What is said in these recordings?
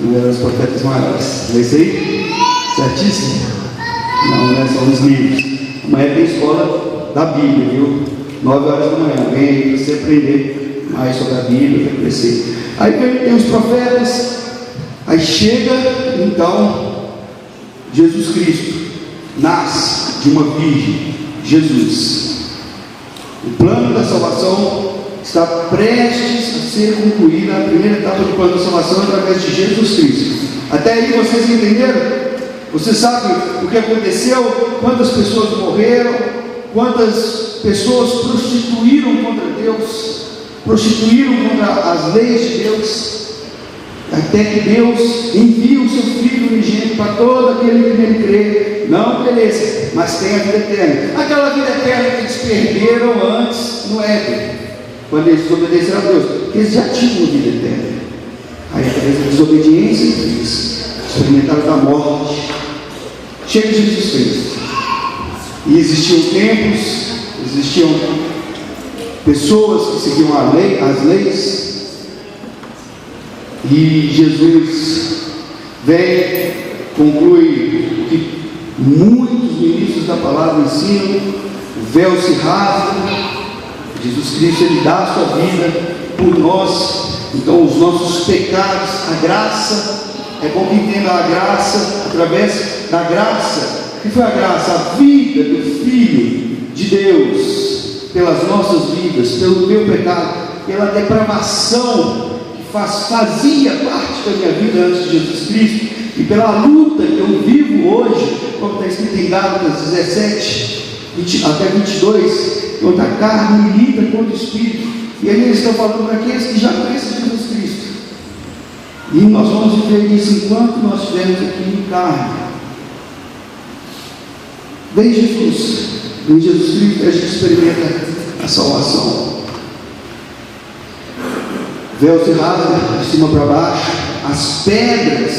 Não eram os profetas maiores. É isso aí? Certíssimo? Não, são os livros. Amanhã tem escola da Bíblia, viu? 9 horas da manhã. Vem aí para você aprender mais sobre a Bíblia, para crescer. Aí tem os profetas. Aí chega, então, Jesus Cristo. Nasce de uma virgem, Jesus. O plano da salvação está prestes a ser concluída. A primeira etapa do plano da salvação através de Jesus Cristo. Até aí vocês entenderam? Você sabe o que aconteceu? Quantas pessoas morreram? Quantas pessoas prostituíram contra Deus? Prostituíram contra as leis de Deus? Até que Deus envia o seu Filho unigênito para todo aquele que nele crê, não pereça, mas tenha a vida eterna. Aquela vida eterna que eles perderam antes no Éden, quando eles desobedeceram a Deus, porque eles já tinham vida eterna. Aí, através da desobediência, eles experimentaram da morte. Chega de Jesus Cristo. E existiam templos, existiam pessoas que seguiam a lei, as leis. E Jesus vem, conclui o que muitos ministros da palavra ensinam: o véu se rasga, Jesus Cristo, Ele dá a sua vida por nós. Então os nossos pecados, a graça, é bom que entenda a graça, através da graça. O que foi a graça? A vida do Filho de Deus, pelas nossas vidas, pelo meu pecado, pela depravação fazia parte da minha vida antes de Jesus Cristo, e pela luta que eu vivo hoje, como está escrito em Gálatas 17, até 22, onde a carne milita contra o Espírito. E aí eles estão falando para aqueles que já conhecem Jesus Cristo. E nós vamos viver isso enquanto nós estivermos aqui em carne. Vem Jesus Cristo, a gente experimenta a salvação. O véu se rasga de cima para baixo, as pedras,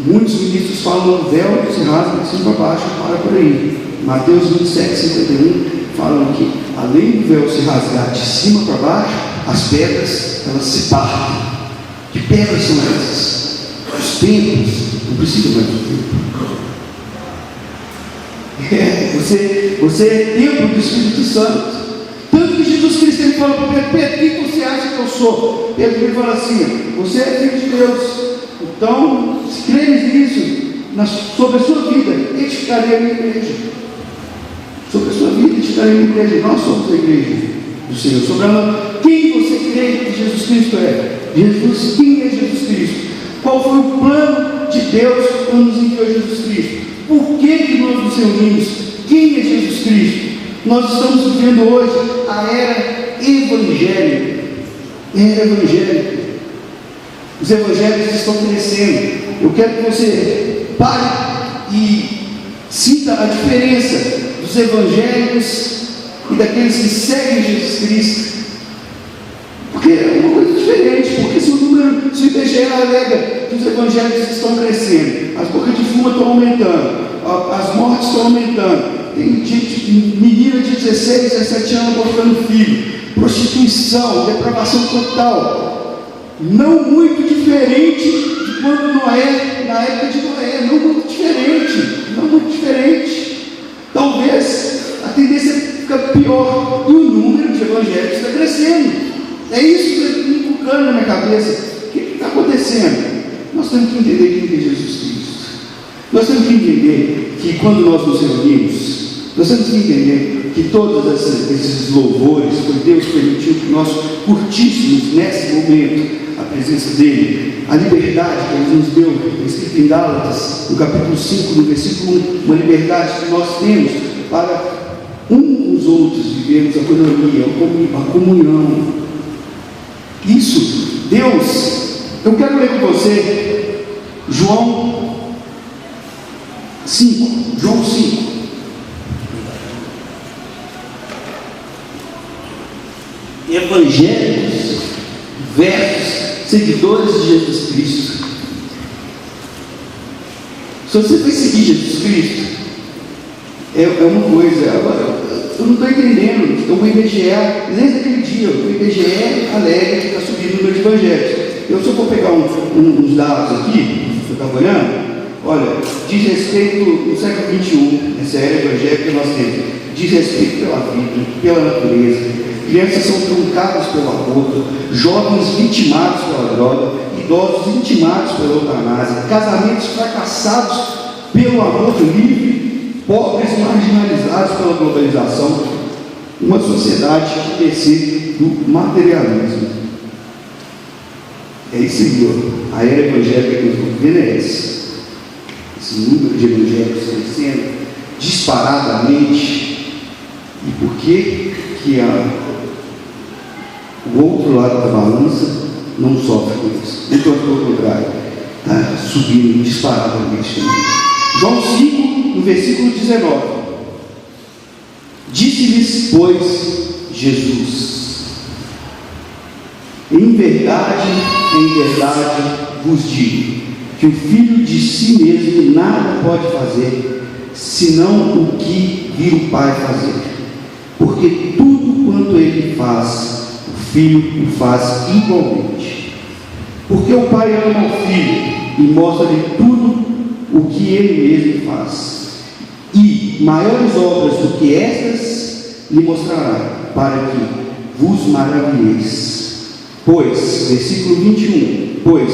muitos ministros falam o véu se rasga de cima para baixo, para por aí. Mateus 27, 51 falam que além do véu se rasgar de cima para baixo, as pedras, elas se partem. Que pedras são essas? Os templos. Não precisa mais do templo. Você é templo do Espírito Santo. Tanto que Jesus Cristo, ele fala para Pedro: quem você acha que eu sou? Pedro, ele fala assim: você é filho de Deus. Então, se creres nisso, sobre a sua vida, edificarei a minha igreja. Sobre a sua vida, edificarei a minha igreja. Nós somos a igreja do Senhor. Sobre ela, quem você crê que Jesus Cristo é? Jesus, quem é Jesus Cristo? Qual foi o plano de Deus quando nos enviou Jesus Cristo? Por que nós nos reunimos? Quem é Jesus Cristo? Nós estamos vivendo hoje a era evangélica. Os evangélicos estão crescendo. Eu quero que você pare e sinta a diferença dos evangélicos e daqueles que seguem Jesus Cristo. Porque é uma coisa diferente. Porque se o IBGE alega que os evangélicos estão crescendo, as bocas de fumo estão aumentando, as mortes estão aumentando, tem gente, menina de 16, 17 anos abortando filho, prostituição, depravação total, não muito diferente de quando Noé, na época de Noé, não muito diferente. Talvez a tendência fica pior, e o número de evangélicos está crescendo. É isso que está me inculcando na minha cabeça. O que está acontecendo? Nós temos que entender quem é Jesus Cristo. Nós temos que entender que quando nós nos reunimos, nós temos que entender que todos esses louvores, foi Deus permitiu que nós curtíssemos nesse momento a presença dEle, a liberdade que Ele nos deu, escrito em Gálatas, no capítulo 5, no versículo 1, uma liberdade que nós temos para um com os outros vivermos a economia, a comunhão. Isso, Deus, eu quero ler com você João 5. Evangélicos versus seguidores de Jesus Cristo. Se você vai seguir Jesus Cristo, é uma coisa. Agora, eu não estou entendendo. Então, o IBGE, desde aquele dia, o IBGE alega que está subindo o número de evangélicos. Eu só vou pegar uns dados aqui, você está olhando. Olha, diz respeito no século XXI, essa era evangélica que nós temos, diz respeito pela vida, pela natureza. Crianças são truncadas pelo aborto, jovens vitimados pela droga, idosos vitimados pela eutanásia, casamentos fracassados pelo aborto livre, pobres marginalizados pela globalização, uma sociedade que desce do materialismo. É isso aí, a era evangélica que nós estamos vendo é essa. Esse número de evangélicos crescendo disparadamente. E por que o outro lado da balança não sofre com isso? Então, pelo contrário, está subindo disparadamente. João 5, no versículo 19: disse-lhes, pois, Jesus: em verdade vos digo, que o Filho de si mesmo nada pode fazer, senão o que vir o Pai fazer. Porque tudo quanto ele faz, o Filho o faz igualmente. Porque o Pai ama o Filho e mostra-lhe tudo o que ele mesmo faz. E maiores obras do que estas lhe mostrará, para que vos maravilheis. Pois, versículo 21, pois,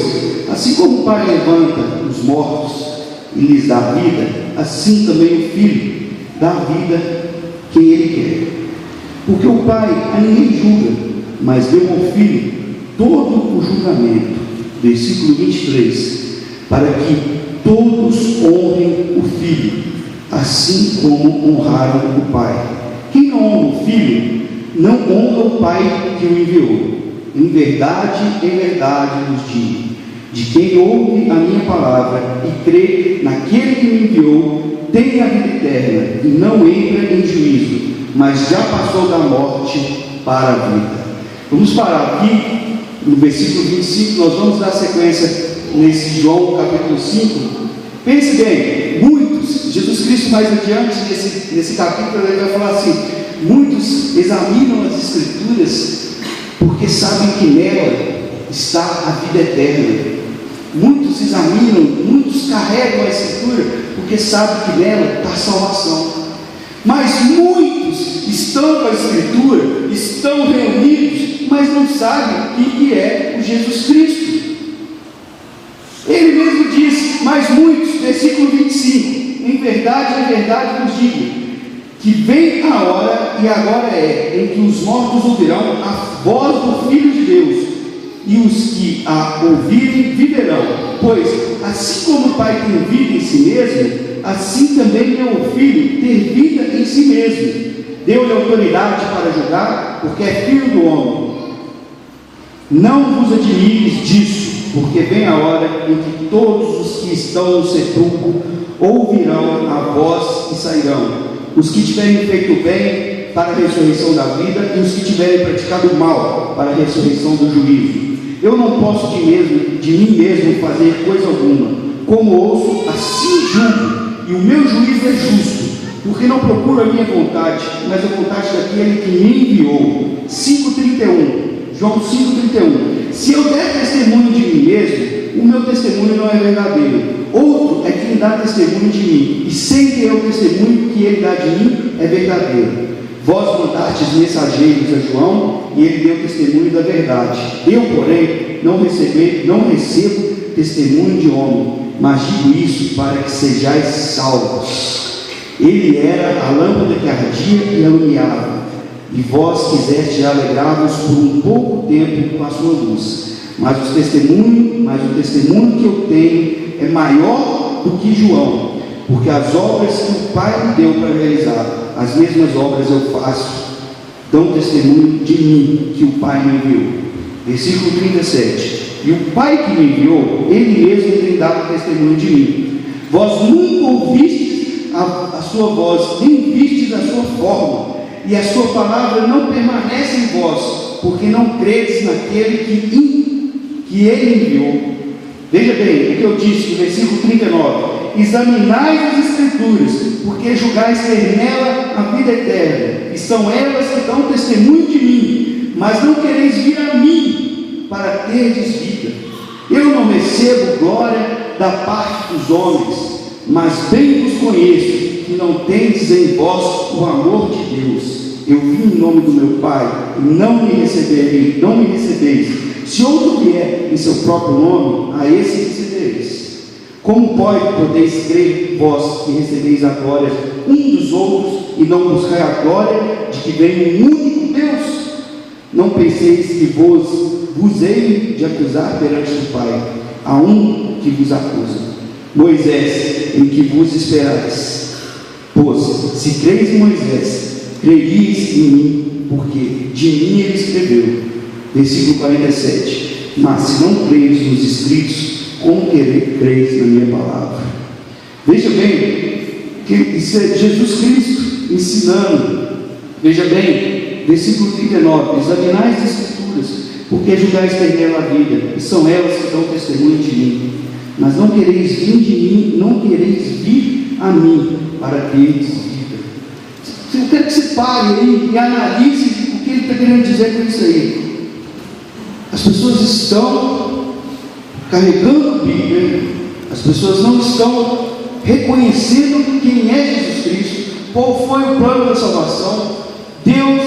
assim como o Pai levanta os mortos e lhes dá vida, assim também o Filho dá vida quem ele quer. Porque o Pai a ninguém julga, mas deu ao Filho todo o julgamento. Versículo 23, para que todos honrem o Filho, assim como honraram o Pai. Quem não honra o Filho, não honra o Pai que o enviou. Em verdade vos digo, de quem ouve a minha palavra e crê naquele que me enviou, tem a vida eterna e não entra em juízo, mas já passou da morte para a vida. Vamos parar aqui no versículo 25, nós vamos dar sequência nesse João capítulo 5. Pense bem, muitos, Jesus Cristo mais adiante nesse capítulo ele vai falar assim: muitos examinam as Escrituras porque sabem que nela está a vida eterna. Muitos examinam, muitos carregam a Escritura porque sabem que nela está a salvação. Mas muitos estão com a Escritura, estão reunidos, mas não sabem o que é o Jesus Cristo. Ele mesmo diz, mas muitos, versículo 25, em verdade vos digo, que vem a hora, e agora é, em que os mortos ouvirão a voz do Filho de Deus, e os que a ouvirem viverão. Pois, assim como o Pai tem vida em si mesmo, assim também deu ao Filho ter vida em si mesmo. Deu-lhe autoridade para julgar, porque é Filho do homem. Não vos admires disso, porque vem a hora em que todos os que estão no sepulcro ouvirão a voz e sairão. Os que tiverem feito o bem para a ressurreição da vida, e os que tiverem praticado o mal para a ressurreição do juízo. Eu não posso de mim mesmo fazer coisa alguma. Como ouço, assim julgo, e o meu juízo é justo, porque não procuro a minha vontade, mas a vontade daquele que me enviou. 5,31, João 5,31. Se eu der testemunho de mim mesmo, o meu testemunho não é verdadeiro. Outro é quem dá testemunho de mim, e sei que é o testemunho que ele dá de mim é verdadeiro. Vós mandastes mensageiros a João, e ele deu testemunho da verdade. Eu, porém, não recebo testemunho de homem, mas digo isso para que sejais salvos. Ele era a lâmpada que ardia e alumiava, e vós quiseste alegrar-vos por um pouco tempo com a sua luz. Mas o testemunho que eu tenho é maior do que João, porque as obras que o Pai me deu para realizar, as mesmas obras eu faço, dão testemunho de mim que o Pai me enviou. Versículo 37. E o Pai que me enviou, ele mesmo tem dado testemunho de mim. Vós nunca ouvistes a sua voz, nem vistes a sua forma, e a sua palavra não permanece em vós, porque não credes naquele que ele enviou. Veja bem o que eu disse no versículo 39. Examinai as Escrituras, porque julgais ter nela a vida eterna, e são elas que dão testemunho de mim, mas não quereis vir a mim para terdes vida. recebo glória da parte dos homens, mas bem vos conheço que não tendes em vós o amor de Deus. Eu vim em nome do meu Pai, e não me recebeis. Se outro vier em seu próprio nome, a esse recebereis. Como podeis crer vós que recebeis a glória um dos outros, e não buscai a glória de que vem um único Deus? Não penseis que vos hei de acusar perante o Pai. Há um que vos acusa, Moisés, em que vos esperais. Pois, se creis em Moisés, creríeis em mim, porque de mim ele escreveu. Versículo 47. Mas se não creis nos escritos, como creis na minha palavra? Veja bem, que isso é Jesus Cristo ensinando. Veja bem, versículo 39. Examinai as Escrituras, porque julgais ter nela a vida, e são elas que dão testemunho de mim. Mas não quereis vir de mim, não quereis vir a mim, para teres vida. Eu quero que você pare aí e analise o que ele está querendo dizer com isso aí. As pessoas estão carregando a Bíblia, as pessoas não estão reconhecendo quem é Jesus Cristo, qual foi o plano da salvação. Deus,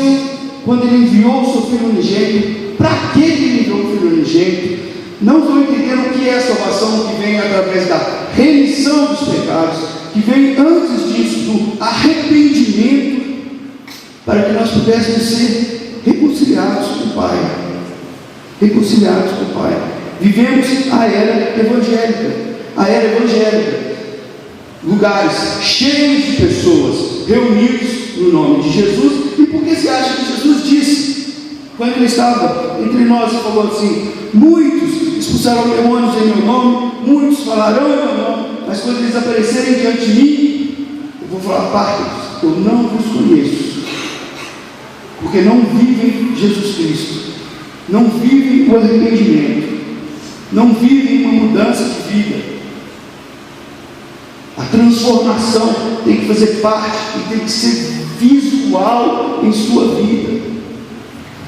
quando Ele enviou o seu Filho unigênito, para que Ele enviou o Filho unigênito? Não estão entendendo o que é a salvação, que vem através da remissão dos pecados, que vem antes disso, do arrependimento, para que nós pudéssemos ser reconciliados com o Pai. Reconciliados com o Pai. Vivemos a era evangélica, lugares cheios de pessoas reunidos no nome de Jesus. E por que você acha que Jesus disse, quando Ele estava entre nós, e falou assim: muitos expulsarão demônios em meu nome, muitos falarão em meu nome, mas quando eles aparecerem diante de mim, eu vou falar: partem, eu não vos conheço, porque não vivem Jesus Cristo, não vivem o arrependimento, não vivem uma mudança de vida. A transformação tem que fazer parte e tem que ser visual em sua vida.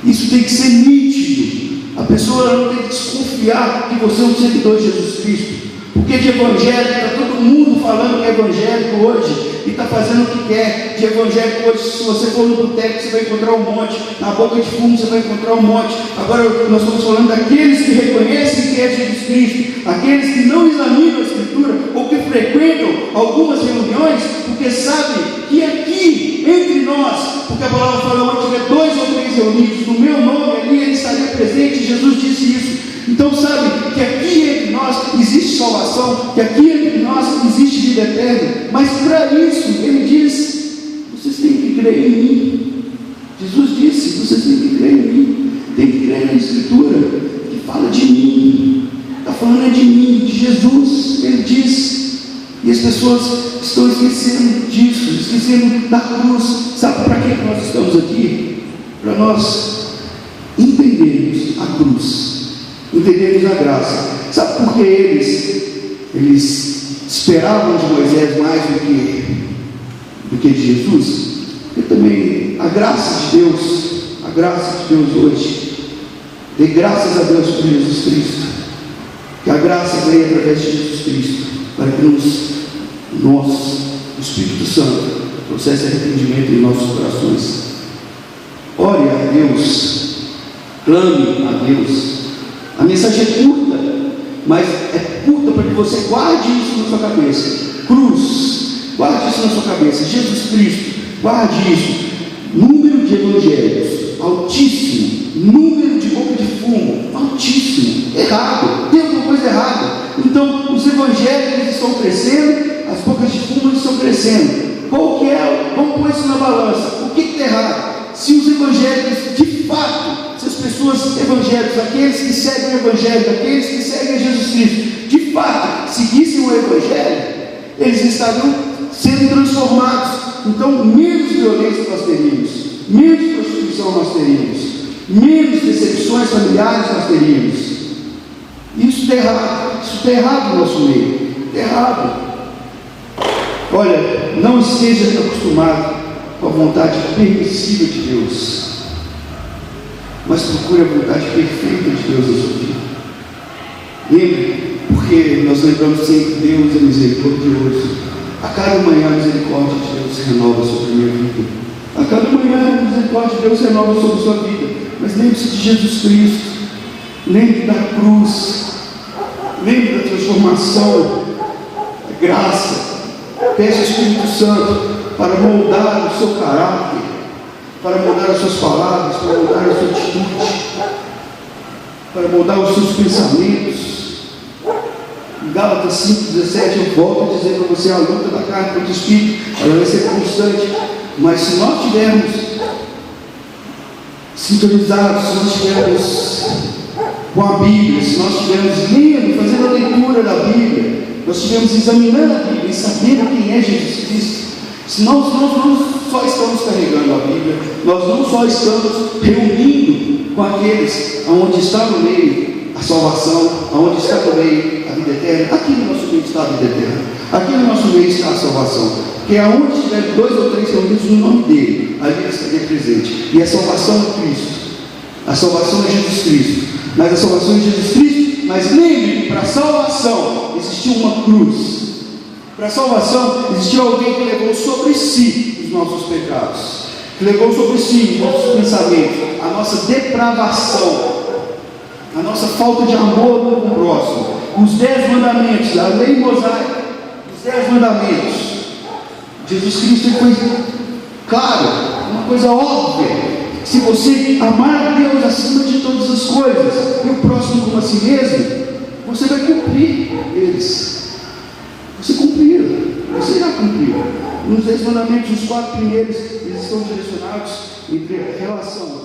Isso tem que ser nítido. A pessoa não tem que desconfiar que você é um seguidor de Jesus Cristo, porque de evangélico está todo mundo falando que é evangélico hoje e está fazendo o que quer. De evangélico hoje, se você for no boteco, você vai encontrar um monte, na boca de fumo você vai encontrar um monte. Agora nós estamos falando daqueles que reconhecem que é Jesus Cristo, aqueles que não examinam a Escritura ou que frequentam algumas reuniões, porque sabem que aqui entre nós, porque a palavra fala: onde tiver 2 ou 3 reunidos no meu nome, ali Ele estaria presente. Jesus disse isso. Então sabe que aqui entre nós existe salvação, que aqui entre nós existe vida eterna, mas para isso Ele diz: vocês têm que crer em mim. Jesus disse: vocês têm que crer em mim, têm que crer na Escritura que fala de mim, está falando de mim, de Jesus. Ele diz. E as pessoas estão esquecendo disso, esquecendo da cruz. Sabe para que nós estamos aqui? Para nós entendermos a cruz, entendermos a graça. Sabe por que eles esperavam de Moisés mais do que de Jesus? Porque também a graça de Deus hoje, dê graças a Deus por Jesus Cristo, que a graça veio através de Jesus Cristo, para que o Espírito Santo trouxesse arrependimento em nossos corações. Ore a Deus, clame a Deus. A mensagem é curta, mas é curta para que você guarde isso na sua cabeça. Cruz, guarde isso na sua cabeça. Jesus Cristo, guarde isso. Número de evangelhos altíssimo, número de boca de fumo altíssimo, errado, tem alguma coisa errada. Então os evangélicos estão crescendo, as bocas de fumo estão crescendo. Qual que é? Vamos pôr isso na balança. O que está errado? Se os evangélicos, de fato, se as pessoas evangélicas, aqueles que seguem o Evangelho, aqueles que seguem Jesus Cristo, de fato, seguissem o Evangelho, eles estariam sendo transformados. Então, menos violência nós teríamos, menos prostituição nós teríamos, menos decepções familiares nós teríamos. Isso está errado, isso está errado no nosso meio, está errado. Olha, não esteja acostumado com a vontade permissiva de Deus, mas procure a vontade perfeita de Deus na sua vida. Lembre, por Porque nós lembramos sempre que Deus é misericordioso. A cada manhã a misericórdia de Deus se renova sobre a minha vida. A cada manhã a misericórdia de Deus se renova sobre a sua vida. Mas lembre-se de Jesus Cristo. Lembre da cruz. Lembre da transformação, da graça. Peça ao Espírito Santo para moldar o seu caráter, para moldar as suas palavras, para moldar a sua atitude, para moldar os seus pensamentos. Em Gálatas 5,17 eu volto a dizer para você: a luta da carne contra o Espírito, ela vai ser constante, mas se nós tivermos sintonizados, se nós tivermos com a Bíblia, se nós estivermos lendo, fazendo a leitura da Bíblia, nós estivermos examinando a Bíblia e sabendo quem é Jesus Cristo, se nós não só estamos carregando a Bíblia, nós não só estamos reunindo com aqueles onde está no meio a salvação, onde está no meio a vida eterna. Aqui no nosso meio está a vida eterna, aqui no nosso meio está a salvação, porque aonde estiver 2 ou 3 reunidos no nome dele, ali ele estaria presente. E a salvação é Cristo, a salvação é Jesus Cristo. Mas a salvação é Jesus Cristo. Mas lembre que para a salvação existiu uma cruz. Para a salvação existiu alguém que levou sobre si os nossos pecados, que levou sobre si os nossos pensamentos, a nossa depravação, a nossa falta de amor pelo próximo, os 10 mandamentos, a lei mosaica, os 10 mandamentos. Jesus Cristo foi claro, uma coisa óbvia: se você amar a Deus acima de todas as coisas e o próximo como a si mesmo, você vai cumprir eles. Você cumpriu, você já cumpriu. Nos 10 mandamentos, os 4 primeiros, eles estão direcionados entre a relação